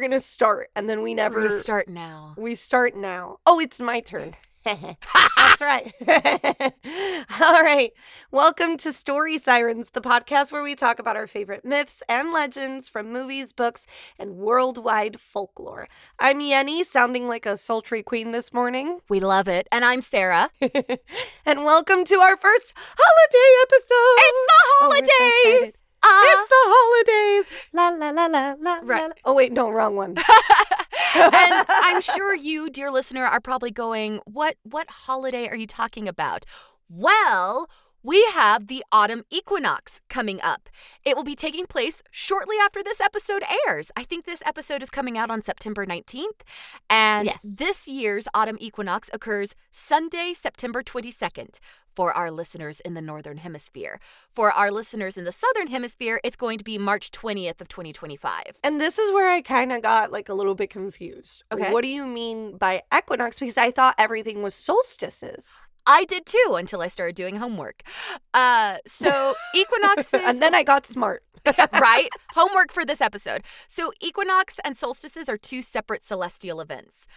going to start, and then we never... We start now. We start now. Oh, it's my turn. That's right. All right. Welcome to Story Sirens, the podcast where we talk about our favorite myths and legends from movies, books, and worldwide folklore. I'm Yenny, sounding like a sultry queen this morning. We love it. And I'm Sarah. And welcome to our first holiday episode. It's the holidays. It's the holidays. La, la, la, la, la, right. la. Oh, wait, no, wrong one. And I'm sure you, dear listener, are probably going, what holiday are you talking about? Well, we have the Autumn Equinox coming up. It will be taking place shortly after this episode airs. I think this episode is coming out on September 19th. And This year's Autumn Equinox occurs Sunday, September 22nd for our listeners in the Northern Hemisphere. For our listeners in the Southern Hemisphere, it's going to be March 20th of 2025. And this is where I kind of got like a little bit confused. Okay. What do you mean by equinox? Because I thought everything was solstices. I did too until I started doing homework. So equinoxes... And then I got smart. Right? Homework for this episode. So equinox and solstices are two separate celestial events.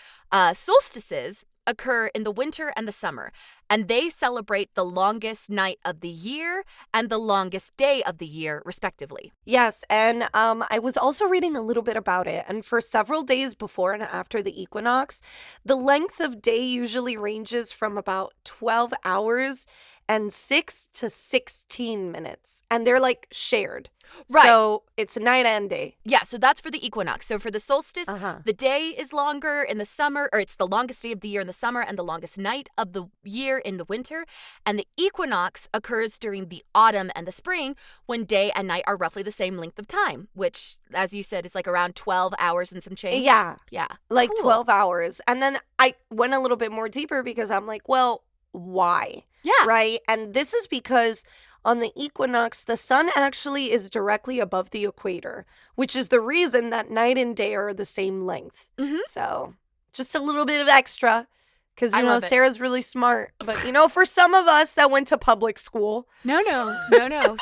Solstices occur in the winter and the summer, and they celebrate the longest night of the year and the longest day of the year, respectively. Yes, and I was also reading a little bit about it, and for several days before and after the equinox, the length of day usually ranges from about 12 hours and 6 to 16 minutes, and they're like shared. Right. So it's night and day. Yeah, so that's for the equinox. So for the solstice, the day is longer in the summer, or it's the longest day of the year in the summer and the longest night of the year in the winter. And the equinox occurs during the autumn and the spring when day and night are roughly the same length of time, which, as you said, is like around 12 hours and some change. Yeah. Yeah. Like Cool. 12 hours. And then I went a little bit more deeper because I'm like, well, why? Yeah. Right? And this is because on the equinox, the sun actually is directly above the equator, which is the reason that night and day are the same length. Mm-hmm. So just a little bit of extra because, you know, love it. Sarah's really smart. But, you know, for some of us that went to public school. No.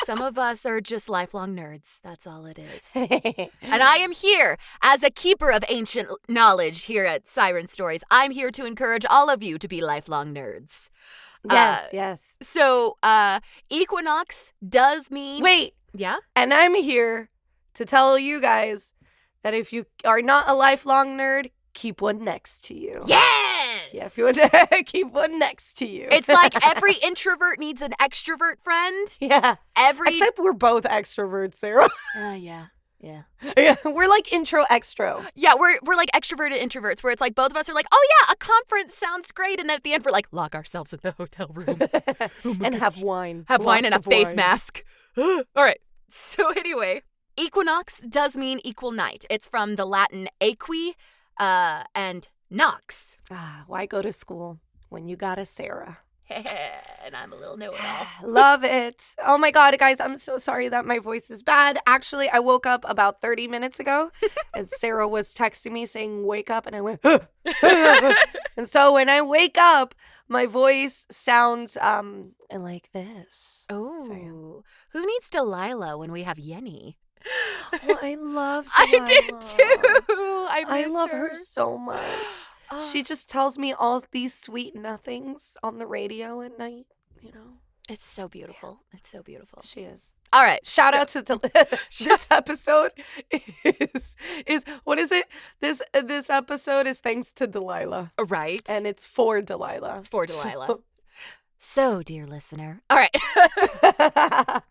Some of us are just lifelong nerds. That's all it is. Yes, And I am here as a keeper of ancient knowledge here at Siren Stories. I'm here to encourage all of you to be lifelong nerds. yes. So, equinox does mean... Wait. Yeah? And I'm here to tell you guys that if you are not a lifelong nerd, keep one next to you. Yes! Yeah, if you want to keep one next to you. It's like every introvert needs an extrovert friend. Yeah. Every... Except we're both extroverts, Sarah. Yeah. Yeah, we're like intro extro. Yeah, we're like extroverted introverts where it's like both of us are like, oh yeah, a conference sounds great. And then at the end we're like, lock ourselves in the hotel room. And have wine. Have wine and a Lots of face wine. mask. All right. So anyway, equinox does mean equal night. It's from the Latin equi and nox. Why go to school when you got a Sarah? And I'm a little know-it-all. Love it. Oh my God, guys, I'm so sorry that my voice is bad. Actually, I woke up about 30 minutes ago and Sarah was texting me saying, wake up. And I went, and so when I wake up, my voice sounds like this. Oh, So, who needs Delilah when we have Yenny? oh, I love I did Delilah. too. I miss love her so much. Oh. She just tells me all these sweet nothings on the radio at night, you know. It's so beautiful. It's so beautiful. She is. All right. Shout out to this episode is what is it? This episode is thanks to Delilah. Right. And it's for Delilah. It's for Delilah. So, dear listener. All right.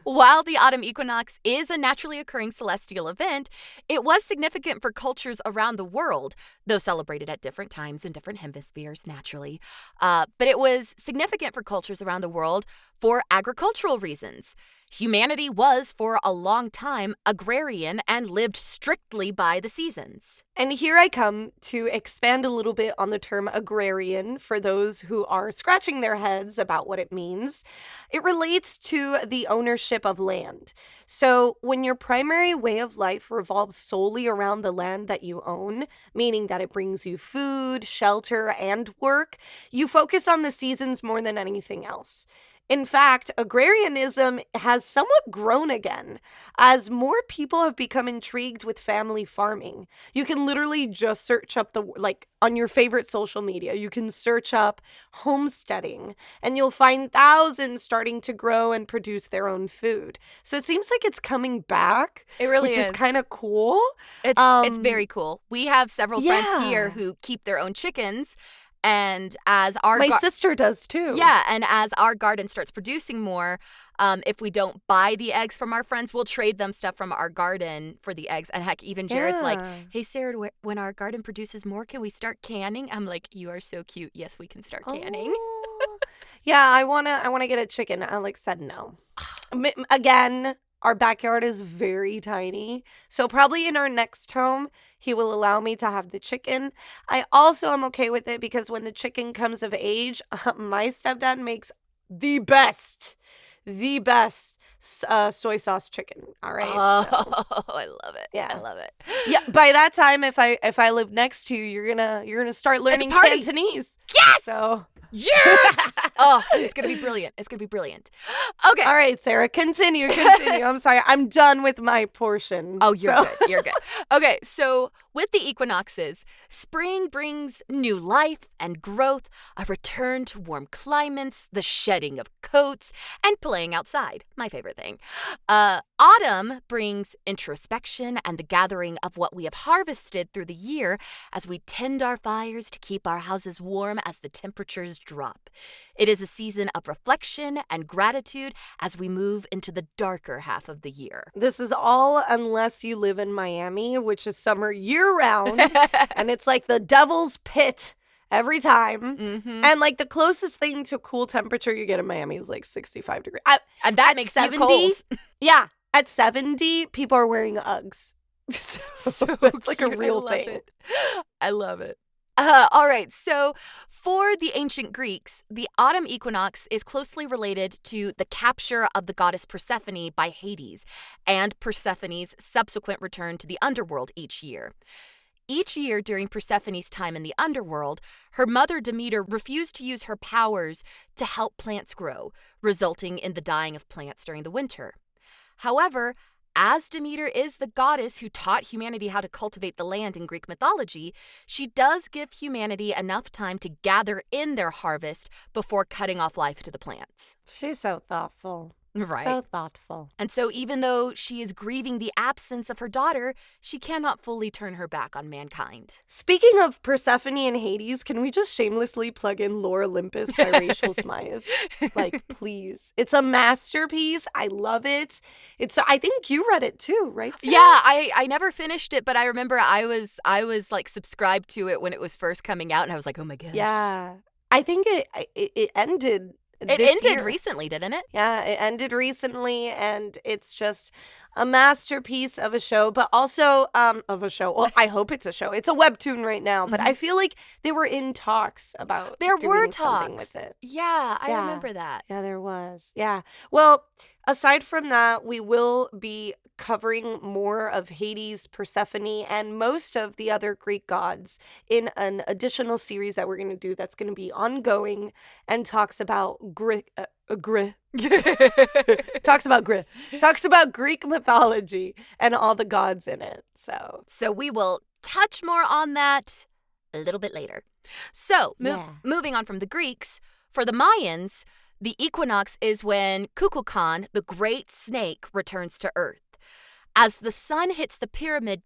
While the autumn equinox is a naturally occurring celestial event, it was significant for cultures around the world, though celebrated at different times in different hemispheres, naturally. But it was significant for cultures around the world for agricultural reasons. Humanity was, for a long time, agrarian and lived strictly by the seasons. And here I come to expand a little bit on the term agrarian for those who are scratching their heads about what it means. It relates to the ownership of land. So when your primary way of life revolves solely around the land that you own, meaning that it brings you food, shelter, and work, you focus on the seasons more than anything else. In fact, agrarianism has somewhat grown again as more people have become intrigued with family farming. You can literally just search up on your favorite social media, you can search up homesteading and you'll find thousands starting to grow and produce their own food. So it seems like it's coming back. It really which is kind of cool. It's very cool. We have several friends here Yeah. who keep their own chickens. And as our My sister does too. Yeah, and as our garden starts producing more, if we don't buy the eggs from our friends, we'll trade them stuff from our garden for the eggs. And heck, even Jared's like, Yeah. "Hey, Sarah, when our garden produces more, can we start canning?" I'm like, "You are so cute. Yes, we can start canning." Oh. Yeah, I wanna get a chicken. Alex said no. Again, our backyard is very tiny, so probably in our next home, he will allow me to have the chicken. I also am okay with it because when the chicken comes of age, my stepdad makes the best soy sauce chicken. All right. Oh, So, I love it. yeah. I love it. yeah. By that time, if I live next to you, you're gonna start learning party. Cantonese. Yes! So. Yes! Oh, it's going to be brilliant. It's going to be brilliant. Okay. All right, Sarah, continue. I'm sorry. I'm done with my portion. Oh, you're good. You're good. Okay, so with the equinoxes, spring brings new life and growth, a return to warm climates, the shedding of coats, and playing outside, my favorite thing. Autumn brings introspection and the gathering of what we have harvested through the year as we tend our fires to keep our houses warm as the temperatures drop. It is a season of reflection and gratitude as we move into the darker half of the year. This is all unless you live in Miami, which is summer year-round, and it's like the devil's pit every time. Mm-hmm. And like the closest thing to cool temperature you get in Miami is like 65 degrees. And that at makes 70, you cold. Yeah, at 70, people are wearing Uggs. So it's like a cute. real I love thing. It. I love it. All right, so for the ancient Greeks, the autumn equinox is closely related to the capture of the goddess Persephone by Hades and Persephone's subsequent return to the underworld each year. Each year during Persephone's time in the underworld, her mother Demeter refused to use her powers to help plants grow, resulting in the dying of plants during the winter. However, as Demeter is the goddess who taught humanity how to cultivate the land in Greek mythology, she does give humanity enough time to gather in their harvest before cutting off life to the plants. She's so thoughtful. Right. So thoughtful. And so even though she is grieving the absence of her daughter, she cannot fully turn her back on mankind. Speaking of Persephone and Hades, can we just shamelessly plug in Lore Olympus by Rachel Smythe? Like, please. It's a masterpiece. I love it. I think you read it too, right, Sarah? Yeah, I never finished it, but I remember I was like subscribed to it when it was first coming out, and I was like, oh my gosh. Yeah. I think it ended. It this ended year. recently, didn't it? Yeah, it ended recently, and it's just a masterpiece of a show, but also of a show. Well, I hope it's a show. It's a webtoon right now, but I feel like they were in talks about There were doing something talks. with it. Yeah, I Yeah. remember that. Yeah, there was. Yeah. Well, aside from that, we will be covering more of Hades, Persephone, and most of the other Greek gods in an additional series that we're going to do that's going to be ongoing and talks about talks about Greek mythology and all the gods in it. So we will touch more on that a little bit later. So, moving on from the Greeks, for the Mayans, the equinox is when Kukulkan, the great snake, returns to Earth. As the sun hits the pyramid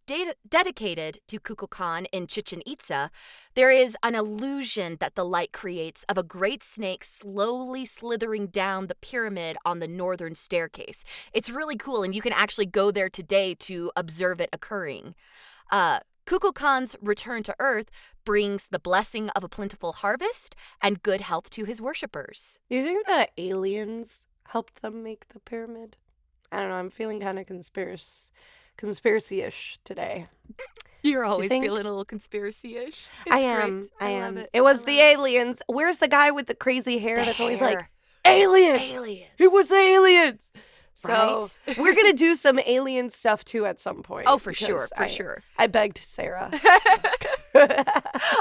dedicated to Kukulkan in Chichen Itza, there is an illusion that the light creates of a great snake slowly slithering down the pyramid on the northern staircase. It's really cool, and you can actually go there today to observe it occurring. Kukulkan's return to Earth brings the blessing of a plentiful harvest and good health to his worshippers. Do you think that aliens helped them make the pyramid? I don't know. I'm feeling kind of conspiracy-ish today. You're always think? feeling a little conspiracy-ish. I am. Great. I love am. It was I the love it. aliens. Where's the guy with the crazy hair The that's always hair. like, aliens! Aliens. It was aliens! So Right? we're going to do some alien stuff too at some point. Oh, for sure, because for sure. I begged Sarah.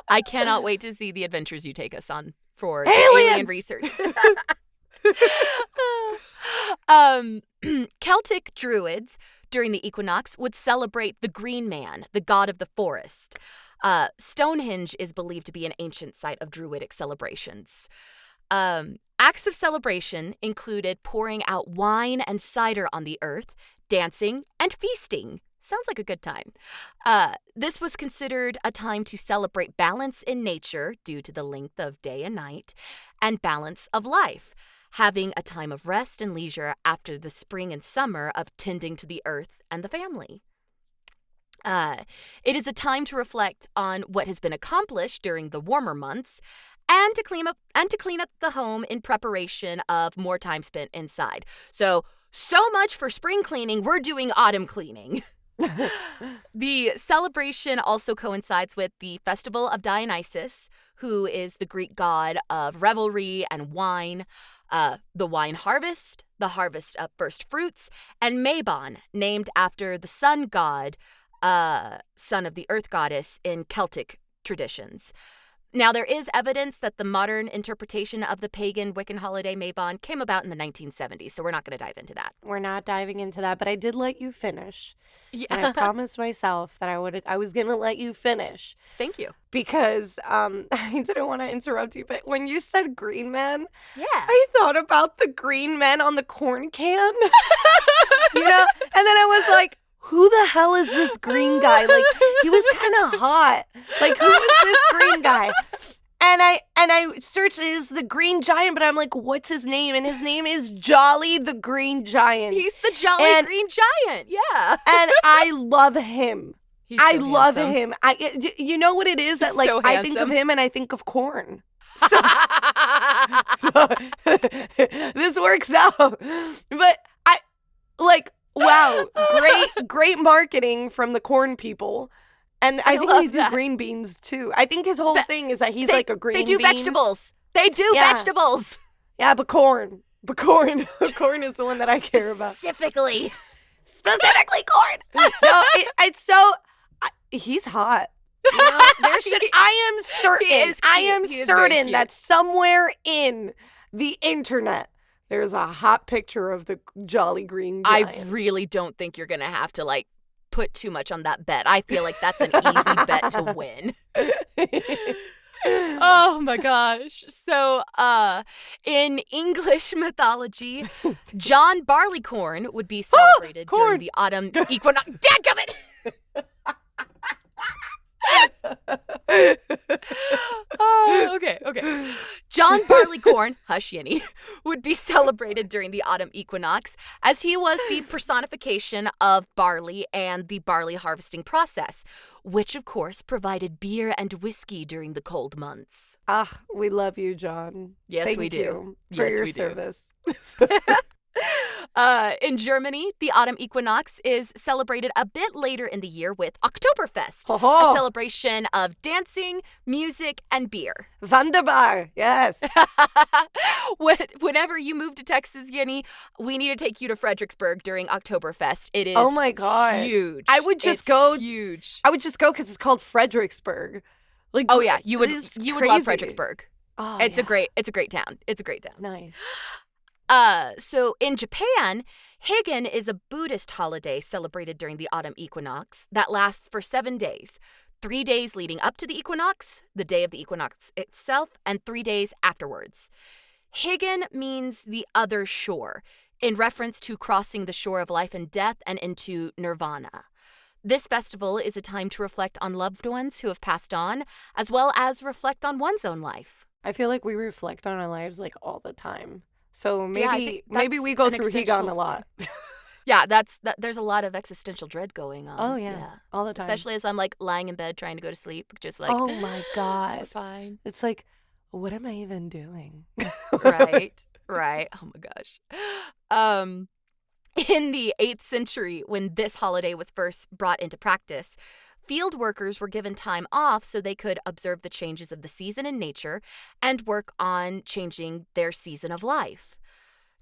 I cannot wait to see the adventures you take us on for Aliens! alien research. Celtic druids during the equinox would celebrate the Green Man, the god of the forest. Stonehenge is believed to be an ancient site of druidic celebrations. Acts of celebration included pouring out wine and cider on the earth, dancing, and feasting. Sounds like a good time. This was considered a time to celebrate balance in nature due to the length of day and night, and balance of life, having a time of rest and leisure after the spring and summer of tending to the earth and the family. It is a time to reflect on what has been accomplished during the warmer months and to clean up the home in preparation of more time spent inside. So much for spring cleaning. We're doing autumn cleaning. The celebration also coincides with the festival of Dionysus, who is the Greek god of revelry and wine, the wine harvest, the harvest of first fruits, and Mabon, named after the sun god, son of the earth goddess in Celtic traditions. Now, there is evidence that the modern interpretation of the pagan Wiccan holiday Mabon came about in the 1970s, so we're not going to dive into that. We're not diving into that, but I did let you finish. Yeah. And I promised myself that I was going to let you finish. Thank you. Because I didn't want to interrupt you, but when you said green man, Yeah. I thought about the green men on the corn can. You know? And then I was like, who the hell is this green guy? Like, he was kind of hot. Like, who is this green guy? And I searched it as the Green Giant, but I'm like, what's his name? And his name is Jolly the Green Giant. He's the Jolly Green Giant, yeah. And I love him. I love him. You know what it is that, like, so I think of him and I think of corn. So this works out. But wow, great marketing from the corn people. And I think they do green beans too. I think his whole thing is that he's like a green bean. They do vegetables. They do vegetables. Yeah, but corn. Corn is the one that I care about. Specifically corn. No, it's so he's hot. You know, I am certain that somewhere in the internet there's a hot picture of the Jolly Green Giant. I really don't think you're going to have to, like, put too much on that bet. I feel like that's an easy bet to win. Oh, my gosh. So, in English mythology, John Barleycorn would be celebrated during the autumn equinox. Dadgummit! Okay. John Barleycorn, hush Yenny, would be celebrated during the autumn equinox as he was the personification of barley and the barley harvesting process, which of course provided beer and whiskey during the cold months. We love you, John. Yes, Thank we do. You for your service. In Germany, the autumn equinox is celebrated a bit later in the year with Oktoberfest, a celebration of dancing, music, and beer. Wunderbar, yes. Whenever you move to Texas, Yenny, we need to take you to Fredericksburg during Oktoberfest. It is oh my God. Huge. I would just go. Huge. I would just go because it's called Fredericksburg. Like, oh yeah, you would love Fredericksburg. Oh, it's a great town. It's a great town. Nice. So in Japan, Higan is a Buddhist holiday celebrated during the autumn equinox that lasts for 7 days. 3 days leading up to the equinox, the day of the equinox itself, and 3 days afterwards. Higan means the other shore, in reference to crossing the shore of life and death and into nirvana. This festival is a time to reflect on loved ones who have passed on, as well as reflect on one's own life. I feel like we reflect on our lives like all the time. So maybe we go through Higan a lot. Yeah, there's a lot of existential dread going on. Oh yeah, all the time. Especially as I'm like lying in bed trying to go to sleep, just like, oh my God, we're fine. It's like, what am I even doing? Right. Oh my gosh. In the 8th century, when this holiday was first brought into practice, field workers were given time off so they could observe the changes of the season in nature and work on changing their season of life.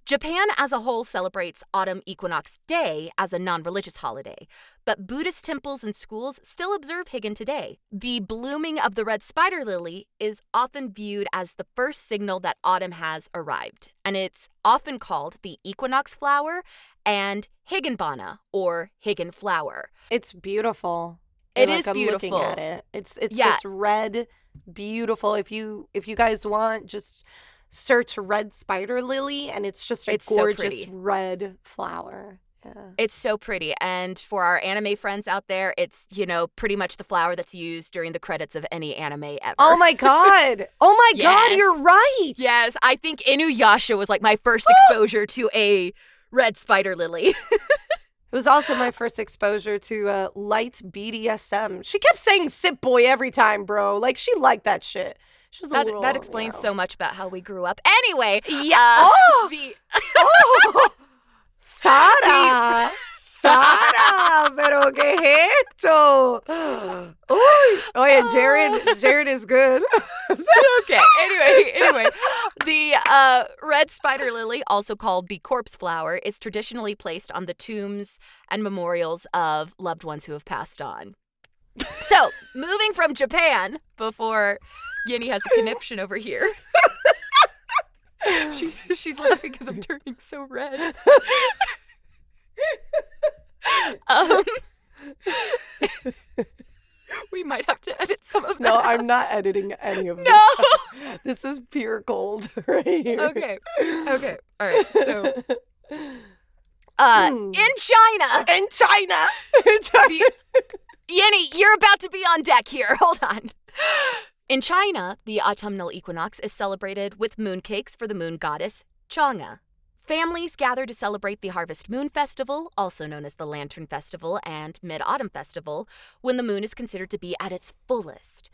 Japan as a whole celebrates Autumn Equinox Day as a non-religious holiday, but Buddhist temples and schools still observe Higan today. The blooming of the red spider lily is often viewed as the first signal that autumn has arrived, and it's often called the equinox flower and Higanbana, or Higan flower. It's beautiful. It Like, is I'm beautiful. looking at it. It's Yeah. this red, beautiful. If you guys want, just search red spider lily, and it's just a It's so gorgeous pretty. red flower. Yeah. It's so pretty. And for our anime friends out there, it's, pretty much the flower that's used during the credits of any anime ever. Oh my god! Oh my god! Yes. You're right. Yes, I think Inuyasha was like my first exposure to a red spider lily. It was also my first exposure to light BDSM. She kept saying "sip boy" every time, bro. Like, she liked that shit. She was a little, That explains so much about how we grew up. Anyway, Yeah. Oh, Sara. Sara, pero qué es esto? Uy. Oh yeah, Jared is good. Okay. Anyway, the red spider lily, also called the corpse flower, is traditionally placed on the tombs and memorials of loved ones who have passed on. So, moving from Japan, before Yeni has a conniption over here. She's laughing because I'm turning so red. We might have to edit some of that. No, I'm not editing any of this. No. This is pure gold right here. Okay. All right. So, in China. In China. Yeni, you're about to be on deck here. Hold on. In China, the autumnal equinox is celebrated with mooncakes for the moon goddess, Chang'e. Families gather to celebrate the Harvest Moon Festival, also known as the Lantern Festival and Mid-Autumn Festival, when the moon is considered to be at its fullest.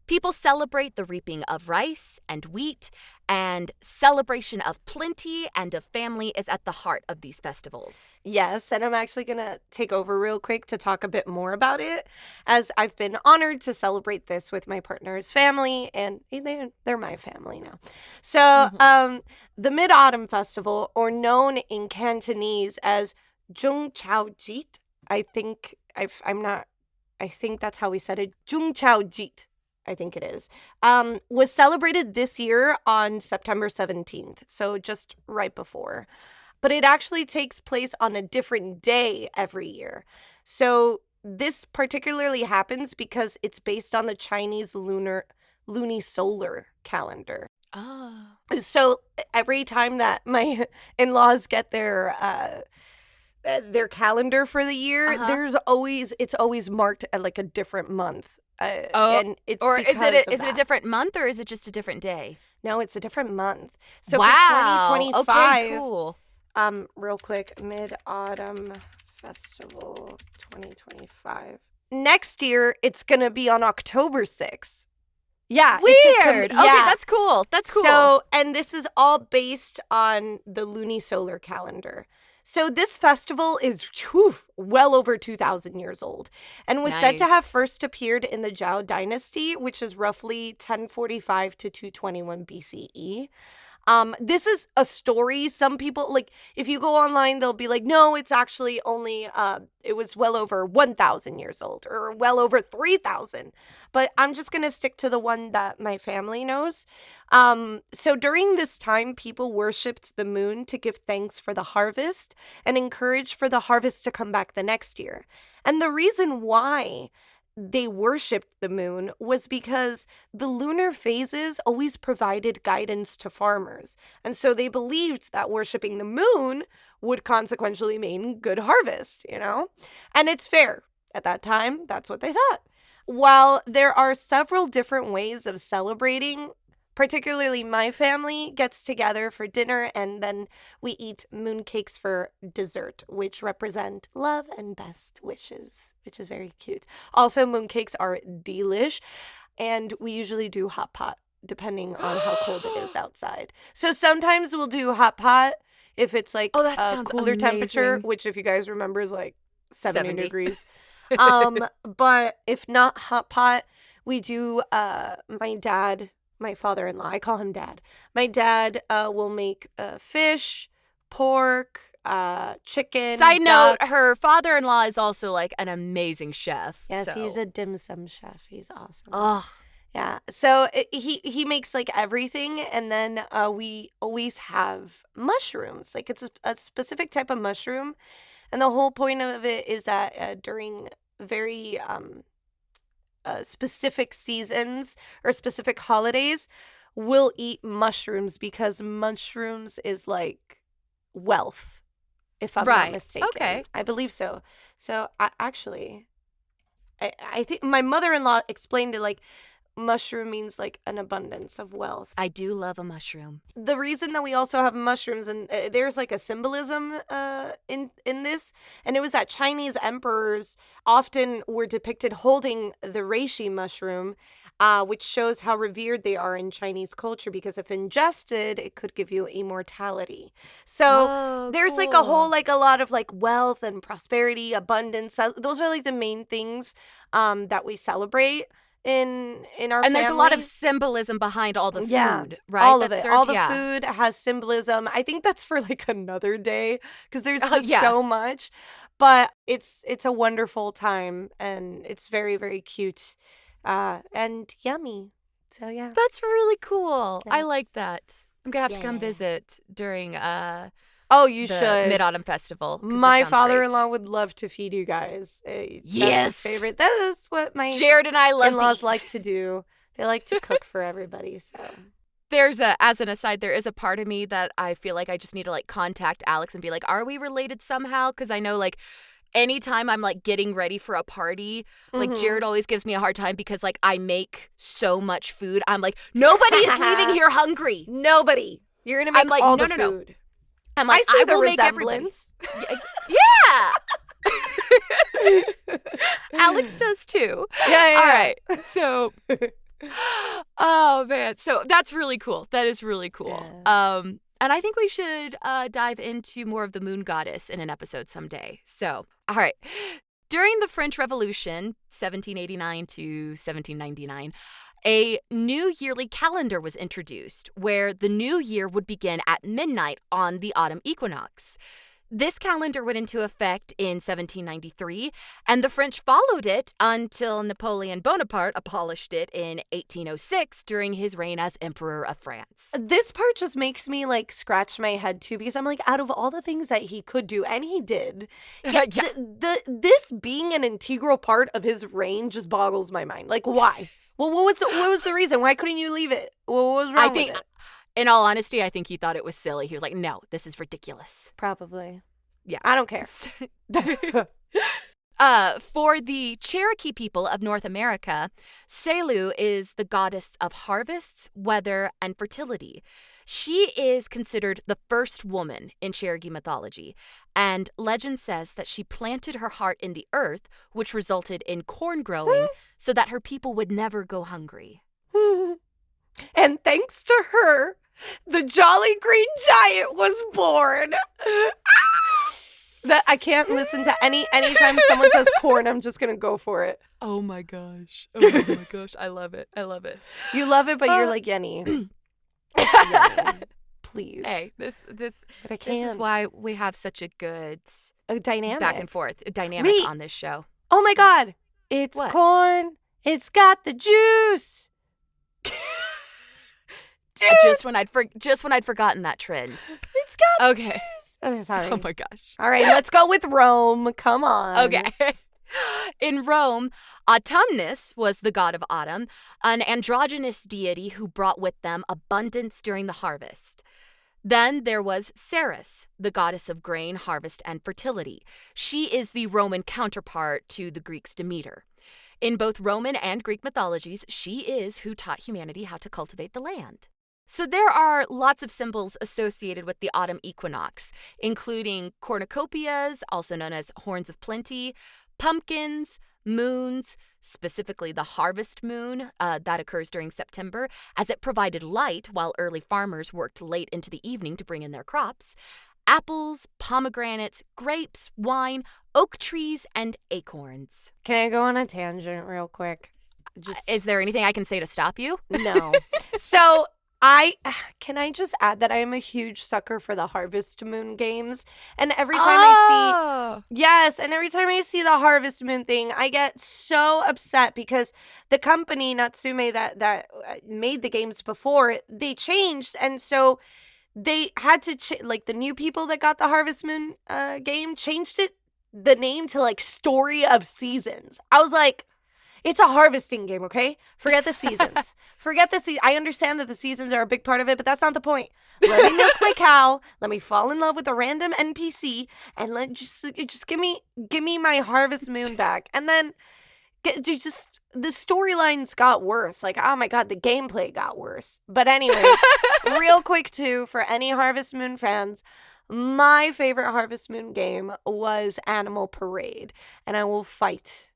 People celebrate the reaping of rice and wheat, and celebration of plenty and of family is at the heart of these festivals. Yes, and I'm actually going to take over real quick to talk a bit more about it, as I've been honored to celebrate this with my partner's family, and they're my family now. So, the Mid-Autumn Festival, or known in Cantonese as Jung Chao Jit, I think that's how we said it, Jung Chao Jit. I think it is, was celebrated this year on September 17th, so just right before. But it actually takes place on a different day every year. So this particularly happens because it's based on the Chinese lunisolar calendar. Oh. So every time that my in-laws get their calendar for the year, it's always marked at like a different month. And it's or is it a different month, or is it just a different day? No, it's a different month. So wow. for 2025, okay, cool. Real quick, Mid-Autumn Festival 2025. Next year, it's gonna be on October 6th. Yeah, weird. Okay, that's cool. That's cool. So, and this is all based on the lunisolar calendar. So this festival is well over 2,000 years old and was said to have first appeared in the Zhou dynasty, which is roughly 1045 to 221 BCE. This is a story. Some people, like, if you go online, they'll be like, no, it's actually only, it was well over 1,000 years old or well over 3,000. But I'm just going to stick to the one that my family knows. So during this time, people worshipped the moon to give thanks for the harvest and encourage for the harvest to come back the next year. And the reason why they worshipped the moon was because the lunar phases always provided guidance to farmers. And so they believed that worshipping the moon would consequently mean good harvest, And it's fair. At that time, that's what they thought. While there are several different ways of celebrating, particularly my family gets together for dinner and then we eat mooncakes for dessert, which represent love and best wishes, which is very cute. Also, mooncakes are delish, and we usually do hot pot depending on how cold it is outside. So sometimes we'll do hot pot if it's like a cooler temperature, which if you guys remember is like 70 degrees. But if not hot pot, we do my father-in-law, I call him dad. My dad will make fish, pork, chicken. Side note, duck. her father-in-law is also like an amazing chef. Yes, so. he's a dim sum chef. He's awesome. Oh, Yeah. So he makes like everything, and then we always have mushrooms. Like it's a specific type of mushroom, and the whole point of it is that during very specific seasons or specific holidays, we'll eat mushrooms because mushrooms is like wealth, if I'm not mistaken. Okay. I believe so. So I think my mother-in-law explained it like mushroom means like an abundance of wealth. I do love a mushroom. The reason that we also have mushrooms, and there's like a symbolism in this, and it was that Chinese emperors often were depicted holding the reishi mushroom, which shows how revered they are in Chinese culture, because if ingested, it could give you immortality. So there's like a whole, like a lot of like wealth and prosperity, abundance. Those are like the main things that we celebrate in our family. And there's a lot of symbolism behind all the food, right? All that's of it. served, All the food has symbolism. I think that's for like another day because there's just so much. But it's a wonderful time, and it's very, very cute and yummy. So yeah. That's really cool. Yeah. I like that. I'm gonna have to come visit during you the should. Mid-Autumn Festival. My father-in-law would love to feed you guys. Yes. That's his favorite. That is what my Jared and I love in-laws to eat. like to do. They like to cook for everybody. So as an aside, there is a part of me that I feel like I just need to like contact Alex and be like, are we related somehow? Because I know like anytime I'm like getting ready for a party, like Jared always gives me a hard time because like I make so much food. I'm like, nobody is leaving here hungry. Nobody. You're gonna make like, all no, the no. food. I'm like, I see I will the make everybody. resemblance. Yeah. Alex does too. Yeah. All right. So, oh man. So that's really cool. That is really cool. Yeah. And I think we should dive into more of the moon goddess in an episode someday. So, all right. During the French Revolution, 1789 to 1799, a new yearly calendar was introduced where the new year would begin at midnight on the autumn equinox. This calendar went into effect in 1793, and the French followed it until Napoleon Bonaparte abolished it in 1806 during his reign as Emperor of France. This part just makes me like scratch my head too, because I'm like, out of all the things that he could do, and he did, this being an integral part of his reign just boggles my mind. Like, why? Well, what was the reason? Why couldn't you leave it? What was wrong with it? In all honesty, I think he thought it was silly. He was like, no, this is ridiculous. Probably. Yeah. I don't care. For the Cherokee people of North America, Selu is the goddess of harvests, weather, and fertility. She is considered the first woman in Cherokee mythology, and legend says that she planted her heart in the earth, which resulted in corn growing so that her people would never go hungry. And thanks to her, the Jolly Green Giant was born. That I can't listen to anytime someone says corn, I'm just gonna go for it. Oh my gosh. Oh my gosh. I love it. I love it. You love it, but you're like, Yenny. Yenny, please. Hey, this But I can't. This is why we have such a good dynamic back and forth dynamic on this show. Oh my God. It's what? Corn. It's got the juice. Dude. Just when I'd forgotten that trend. It's got okay. the juice. Oh, sorry. Oh my gosh. All right, let's go with Rome. Come on. Okay. In Rome, Autumnus was the god of autumn, an androgynous deity who brought with them abundance during the harvest. Then there was Ceres, the goddess of grain, harvest, and fertility. She is the Roman counterpart to the Greeks' Demeter. In both Roman and Greek mythologies, she is who taught humanity how to cultivate the land. So there are lots of symbols associated with the autumn equinox, including cornucopias, also known as horns of plenty, pumpkins, moons, specifically the harvest moon that occurs during September, as it provided light while early farmers worked late into the evening to bring in their crops, apples, pomegranates, grapes, wine, oak trees, and acorns. Can I go on a tangent real quick? Is there anything I can say to stop you? No. So Can I just add that I am a huge sucker for the Harvest Moon games, and every time I see the Harvest Moon thing, I get so upset because the company Natsume that made the games before, they changed, and so they had to like the new people that got the Harvest Moon game changed the name to like Story of Seasons. I was like, it's a harvesting game, okay? Forget the seasons. I understand that the seasons are a big part of it, but that's not the point. Let me milk my cow. Let me fall in love with a random NPC, and just give me my Harvest Moon back. And then the storylines got worse. Like, oh my god, the gameplay got worse. But anyways, real quick too, for any Harvest Moon fans, my favorite Harvest Moon game was Animal Parade, and I will fight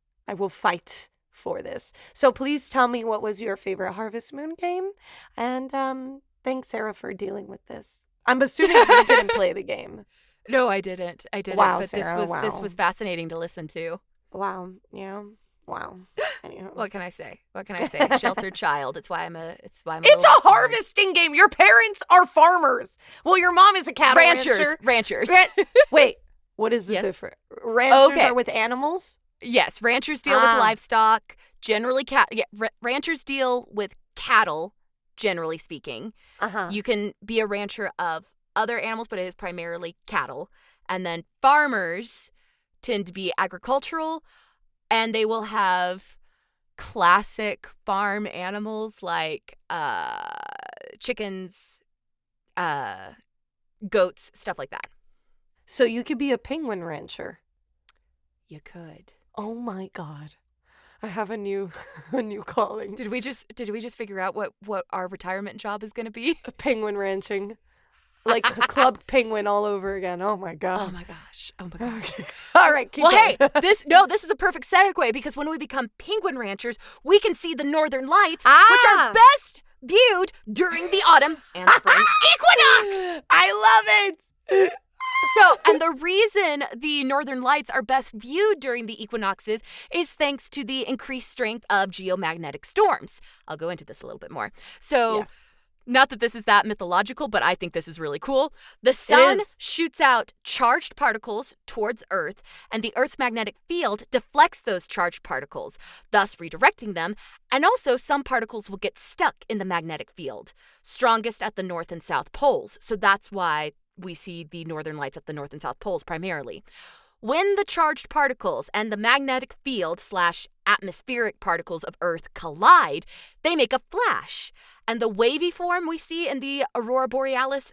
for this. So please tell me, what was your favorite Harvest Moon game? And thanks, Sarah, for dealing with this. I'm assuming you didn't play the game. No, I didn't. Wow, but Sarah, this was fascinating to listen to. Wow. Yeah. Wow. Anyhow. What can I say? Sheltered child. It's why I'm It's a harvesting game. Your parents are farmers. Well, your mom is a cattle ranchers. Wait, what is the difference? Ranchers are with animals? Yes, ranchers deal with livestock, generally ranchers deal with cattle, generally speaking. You can be a rancher of other animals, but it is primarily cattle. And then farmers tend to be agricultural, and they will have classic farm animals like chickens, goats, stuff like that. So you could be a penguin rancher. You could. Oh my god. I have a new calling. Did we just figure out what our retirement job is going to be? Penguin ranching. Like Club Penguin all over again. Oh my god. Oh my gosh. Okay. All right, keep going. Hey, this is a perfect segue, because when we become penguin ranchers, we can see the northern lights, which are best viewed during the autumn and spring equinox. I love it. So, and the reason the northern lights are best viewed during the equinoxes is thanks to the increased strength of geomagnetic storms. I'll go into this a little bit more. So, yes. Not that this is that mythological, but I think this is really cool. The sun shoots out charged particles towards Earth, and the Earth's magnetic field deflects those charged particles, thus redirecting them. And also, some particles will get stuck in the magnetic field, strongest at the North and South poles. So that's why we see the northern lights at the North and South poles primarily. When the charged particles and the magnetic field / atmospheric particles of Earth collide, they make a flash. And the wavy form we see in the aurora borealis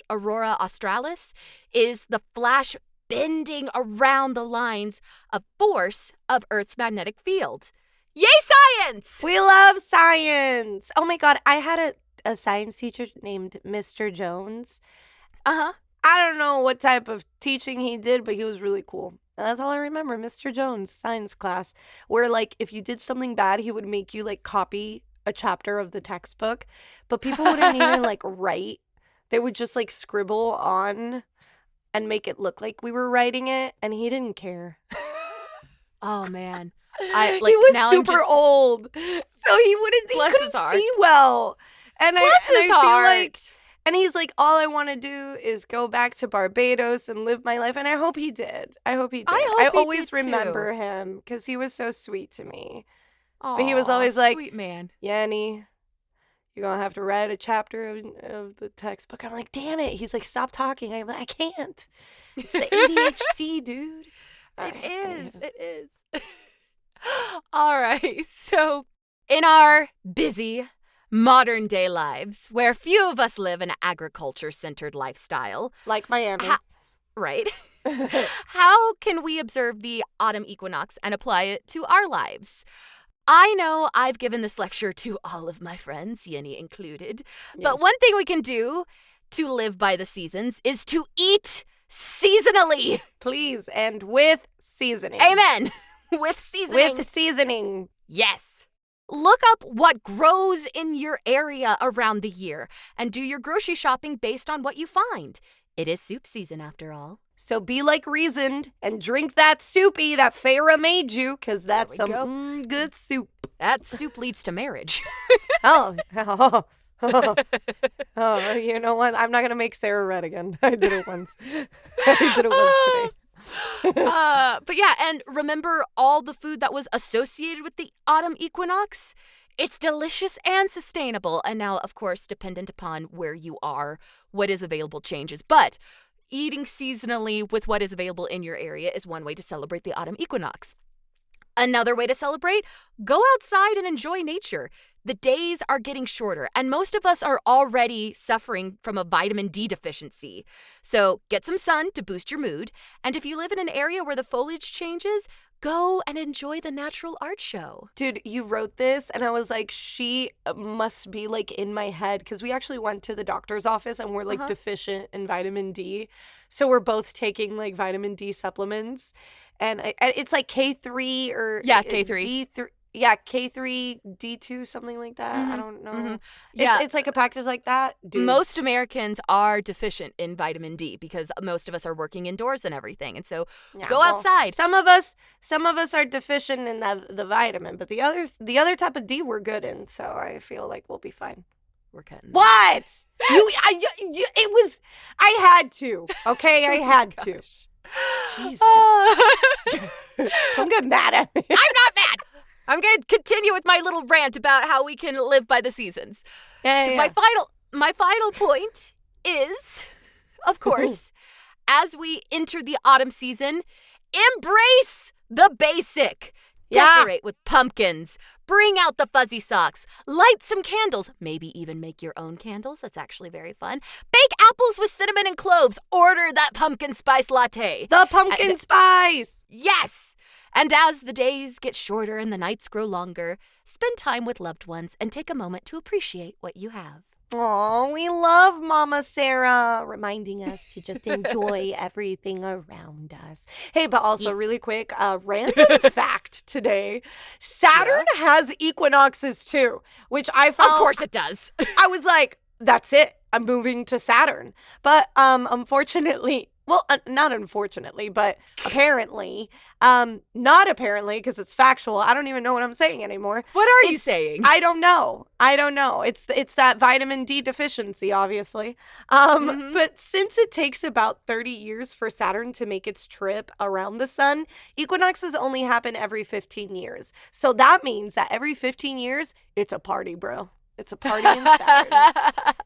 / aurora australis is the flash bending around the lines of force of Earth's magnetic field. Yay, science! We love science. Oh my god, I had a science teacher named Mr. Jones. I don't know what type of teaching he did, but he was really cool. And that's all I remember, Mr. Jones' science class, where, like, if you did something bad, he would make you, like, copy a chapter of the textbook. But people wouldn't even, like, write. They would just, like, scribble on and make it look like we were writing it, and he didn't care. Oh, man. He was super old, so he couldn't see well. And I feel like... And he's like, all I want to do is go back to Barbados and live my life. And I hope he did. I always remember him because he was so sweet to me. Aww, but he was always like, sweet man. Yanni, you're going to have to write a chapter of the textbook. I'm like, damn it. He's like, stop talking. I'm like, I can't. It's the ADHD, dude. It is. All right. So in our busy modern day lives, where few of us live an agriculture-centered lifestyle. Like Miami. Right. How can we observe the autumn equinox and apply it to our lives? I know I've given this lecture to all of my friends, Yenny included, but one thing we can do to live by the seasons is to eat seasonally. Please, and with seasoning. Amen. With seasoning. With seasoning. Yes. Look up what grows in your area around the year and do your grocery shopping based on what you find. It is soup season after all. So be like reasoned and drink that soupy that Farrah made you, because that's some good soup. That soup leads to marriage. Oh, Oh, you know what? I'm not going to make Sarah red again. I did it once. I did it once today. But yeah, and remember all the food that was associated with the autumn equinox? It's delicious and sustainable. And now, of course, dependent upon where you are, what is available changes. But eating seasonally with what is available in your area is one way to celebrate the autumn equinox. Another way to celebrate, go outside and enjoy nature. The days are getting shorter, and most of us are already suffering from a vitamin D deficiency. So get some sun to boost your mood, and if you live in an area where the foliage changes, go and enjoy the natural art show. Dude, you wrote this, and I was like, she must be like in my head, because we actually went to the doctor's office and we're like deficient in vitamin D. So we're both taking like vitamin D supplements. And it's like K3 or K3. D3. Yeah, K3, D2, something like that. I don't know. Yeah. It's like a package like that. Dude. Most Americans are deficient in vitamin D because most of us are working indoors and everything. And so go outside. Some of us are deficient in the vitamin, but the other type of D we're good in. So I feel like we'll be fine. We're cutting. What? It was. I had to. Okay, I had to. Jesus. Don't get mad at me. I'm not mad. I'm going to continue with my little rant about how we can live by the seasons. Yeah. My final point is, of course, as we enter the autumn season, embrace the basic. Decorate with pumpkins. Bring out the fuzzy socks. Light some candles. Maybe even make your own candles. That's actually very fun. Bake apples with cinnamon and cloves. Order that pumpkin spice latte. The pumpkin spice! Yes! And as the days get shorter and the nights grow longer, spend time with loved ones and take a moment to appreciate what you have. Oh, we love Mama Sarah reminding us to just enjoy everything around us. Hey, but also really quick, random fact today. Saturn has equinoxes too, which I found. Of course it does. I was like, that's it. I'm moving to Saturn. But unfortunately, well, not unfortunately, but apparently, not apparently, because it's factual. I don't even know what I'm saying anymore. What are you saying? I don't know. It's that vitamin D deficiency, obviously. But since it takes about 30 years for Saturn to make its trip around the sun, equinoxes only happen every 15 years. So that means that every 15 years, it's a party, bro. It's a party in Saturn.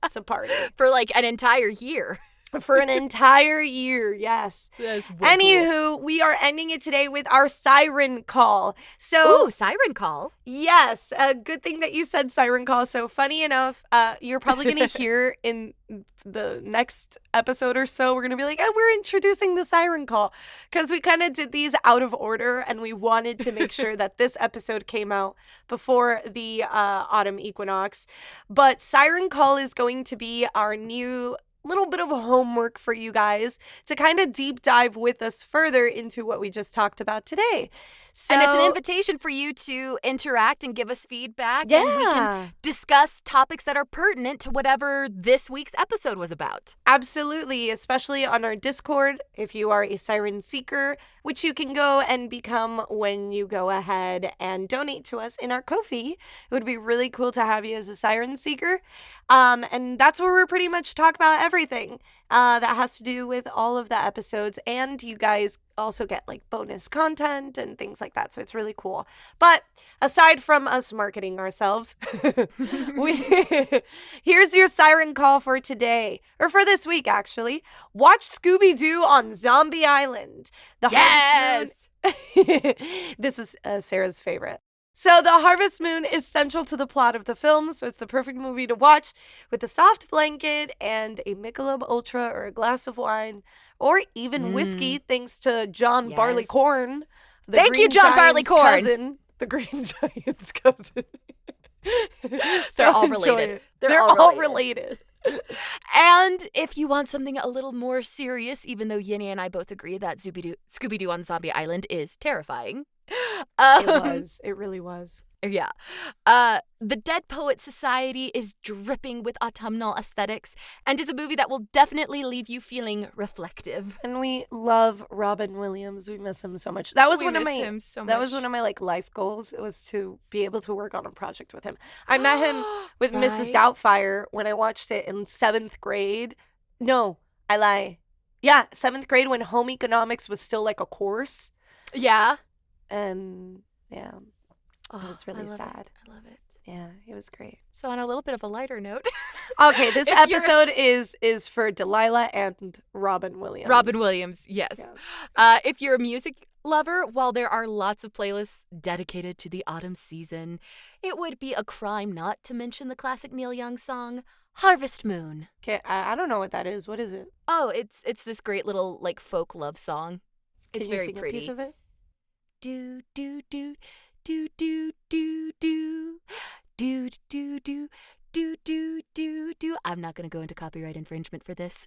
It's a party. For like an entire year. For an entire year, yes. That's Anywho, we are ending it today with our siren call. So, ooh, siren call. Yes, a good thing that you said siren call. So funny enough, you're probably going to hear in the next episode or so, we're going to be like, oh, we're introducing the siren call. Because we kind of did these out of order and we wanted to make sure that this episode came out before the autumn equinox. But siren call is going to be our new little bit of homework for you guys to kind of deep dive with us further into what we just talked about today. So, and it's an invitation for you to interact and give us feedback. Yeah. And we can discuss topics that are pertinent to whatever this week's episode was about. Absolutely, especially on our Discord, if you are a siren seeker, which you can go and become when you go ahead and donate to us in our Ko-fi. It would be really cool to have you as a siren seeker. And that's where we're pretty much talk about everything that has to do with all of the episodes. And you guys also get like bonus content and things like that. So it's really cool. But aside from us marketing ourselves, here's your siren call for today, or for this week, actually. Watch Scooby-Doo on Zombie Island. Yes! This is Sarah's favorite. So the Harvest Moon is central to the plot of the film, so it's the perfect movie to watch with a soft blanket and a Michelob Ultra or a glass of wine or even whiskey, thanks to John Barleycorn. Thank you, John Barleycorn. The Green Giant's cousin. They're all related. They're all related. And if you want something a little more serious, even though Yinny and I both agree that Scooby-Doo on Zombie Island is terrifying. It really was. Yeah. The Dead Poets Society is dripping with autumnal aesthetics and is a movie that will definitely leave you feeling reflective. And we love Robin Williams. We miss him so much. That was one of my like life goals. It was to be able to work on a project with him. I met him with Mrs. Doubtfire when I watched it in 7th grade. No, I lie. Yeah, 7th grade when home economics was still like a course. Yeah. And yeah. It was really sad. I love it. Yeah, it was great. So on a little bit of a lighter note. Okay, this episode is for Delilah and Robin Williams. Robin Williams, yes. If you're a music lover, while there are lots of playlists dedicated to the autumn season, it would be a crime not to mention the classic Neil Young song, Harvest Moon. Okay, I don't know what that is. What is it? Oh, it's this great little like folk love song. It's very sing pretty. A piece of it? Do do do do do do do do do do do do do do. I'm not gonna go into copyright infringement for this.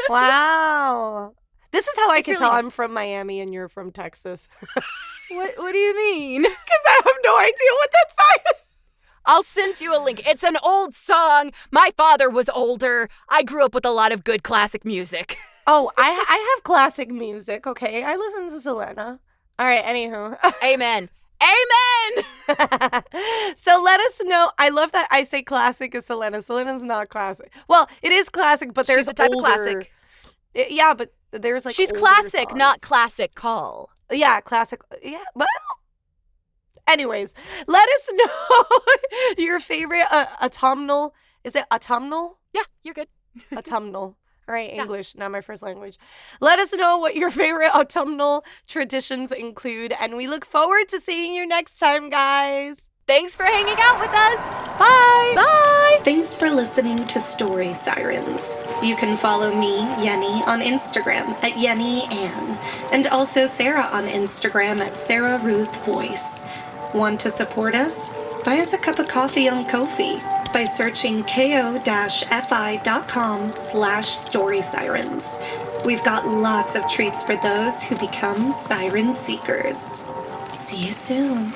Wow. This is how I can really tell nice. I'm from Miami and you're from Texas. What do you mean? Because I have no idea what that song is. I'll send you a link. It's an old song. My father was older. I grew up with a lot of good classic music. Oh, I have classic music, okay? I listen to Selena. All right, anywho. Amen. Amen! So let us know. I love that I say classic is Selena. Selena's not classic. Well, it is classic, but there's She's a type older. of classic. Yeah, but there's like she's older classic, songs. not classic call. Yeah, classic. Yeah, well. Anyways, let us know your favorite autumnal. Is it autumnal? Yeah, you're good. Autumnal. All right, English, not my first language. Let us know what your favorite autumnal traditions include, and we look forward to seeing you next time, guys. Thanks for hanging out with us. Bye. Bye. Thanks for listening to Story Sirens. You can follow me, Yenny, on Instagram at YennyAnn, and also Sarah on Instagram at Sarah Ruth Voice. Want to support us? Buy us a cup of coffee on Ko-fi by searching ko-fi.com/storysirens. We've got lots of treats for those who become siren seekers. See you soon.